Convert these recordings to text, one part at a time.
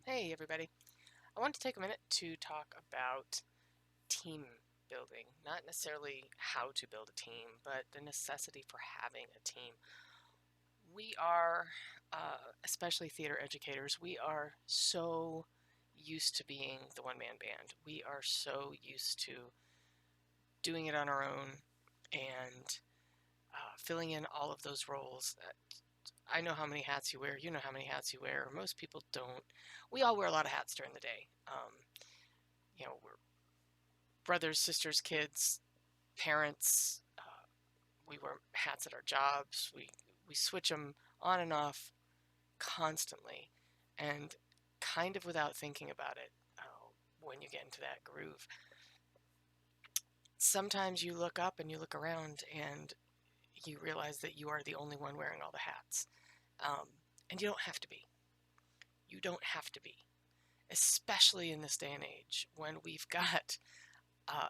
Hey everybody. I want to take a minute to talk about team building. Not necessarily how to build a team, but the necessity for having a team. We are, especially theater educators, we are so used to being the one-man band. We are so used to doing it on our own and filling in all of those roles. I know how many hats you wear. You know how many hats you wear. Most people don't. We all wear a lot of hats during the day. We're brothers, sisters, kids, parents. We wear hats at our jobs. We switch them on and off constantly, and kind of without thinking about it. When you get into that groove, sometimes you look up and you look around and you realize that you are the only one wearing all the hats. Um, and you don't have to be. You don't have to be, especially in this day and age when we've got uh,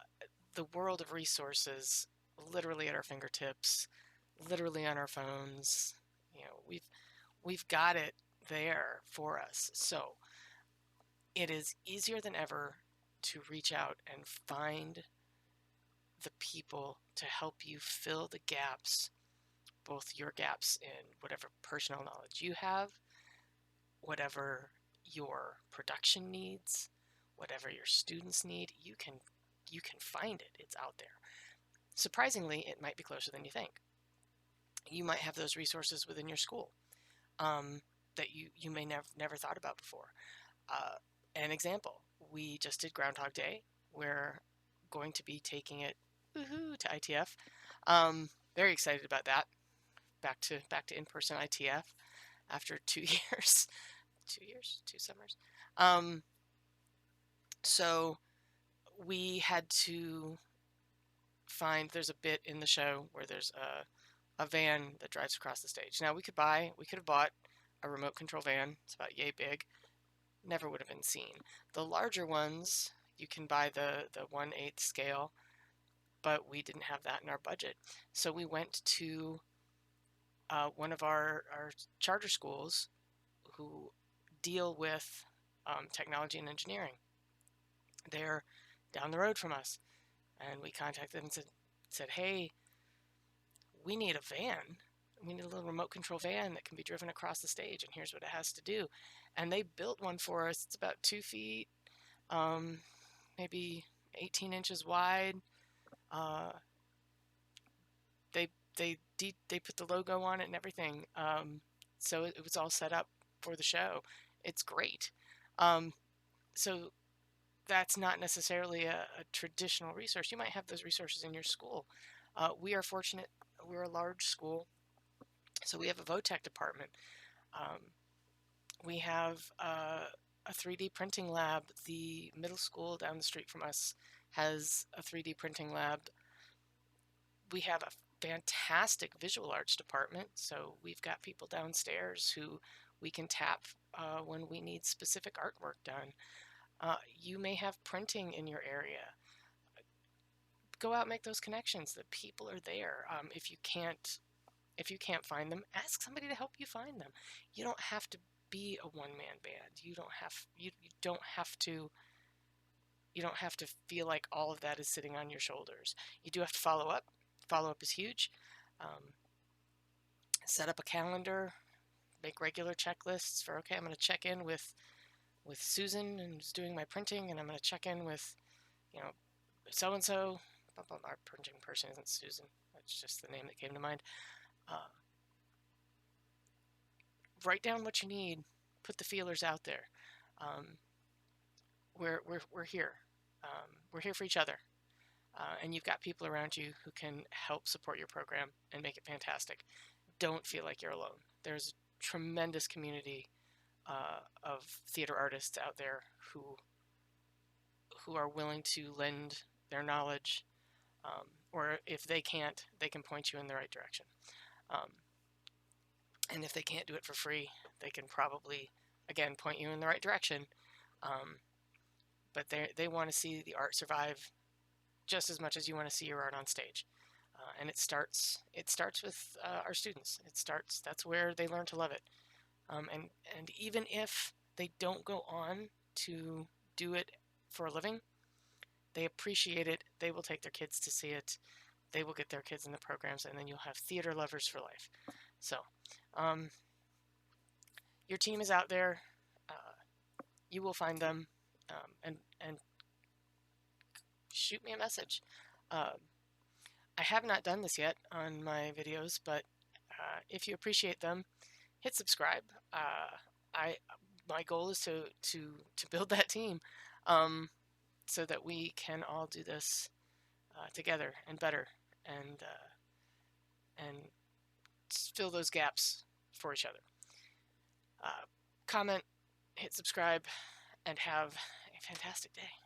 the world of resources literally at our fingertips, literally on our phones. We've got it there for us. So it is easier than ever to reach out and find the people to help you fill the gaps, both your gaps in whatever personal knowledge you have, whatever your production needs, whatever your students need. You can find it. It's out there. Surprisingly, it might be closer than you think. You might have those resources within your school, that you may never thought about before. Uh, an example, we just did Groundhog Day. We're going to be taking it to ITF. Very excited about that. Back to in-person ITF after 2 years, 2 years, 2 summers. Um, so we had to find. There's a bit in the show where there's a van that drives across the stage. Now we could have bought a remote control van. It's about yay big. Never would have been seen. The larger ones, you can buy the 1/8 scale, but we didn't have that in our budget. So we went to one of our charter schools who deal with technology and engineering. They're down the road from us. And we contacted them and said, hey, we need a van. We need a little remote control van that can be driven across the stage, and here's what it has to do. And they built one for us. It's about 2 feet, um, maybe 18 inches wide. Uh, they they put the logo on it and everything. So it was all set up for the show. It's great. Um, so that's not necessarily a traditional resource. You might have those resources in your school. We are fortunate. We're a large school, so we have a VOTEC department. Um, we have a 3D printing lab. The middle school down the street from us has a 3D printing lab. We have a fantastic visual arts department, so we've got people downstairs who we can tap when we need specific artwork done. You may have printing in your area. Go out and make those connections. The people are there. If you can't find them, ask somebody to help you find them. You don't have to be a one-man band. You don't have to feel like all of that is sitting on your shoulders. You do have to follow up. Follow up is huge. Um, Set up a calendar. Make regular checklists for, okay, I'm going to check in with Susan, who's doing my printing, and I'm going to check in with, you know, so and so. Our printing person isn't Susan. That's just the name that came to mind. Uh, Write down what you need. Put the feelers out there. Um, we're here. We're here for each other. And you've got people around you who can help support your program and make it fantastic. Don't feel like you're alone. There's a tremendous community of theater artists out there who are willing to lend their knowledge, or if they can't, they can point you in the right direction. Um, and if they can't do it for free, they can probably, again, point you in the right direction. Um, but they want to see the art survive just as much as you want to see your art on stage. And it starts with our students. That's where they learn to love it. And even if they don't go on to do it for a living. They appreciate it. They will take their kids to see it. They will get their kids in the programs, and then you'll have theater lovers for life. So, um, your team is out there. Uh, you will find them, and shoot me a message. Um, I have not done this yet on my videos, but if you appreciate them, hit subscribe. I My goal is to build that team, um, so that we can all do this together and better, and fill those gaps for each other. Comment, hit subscribe, and have a fantastic day.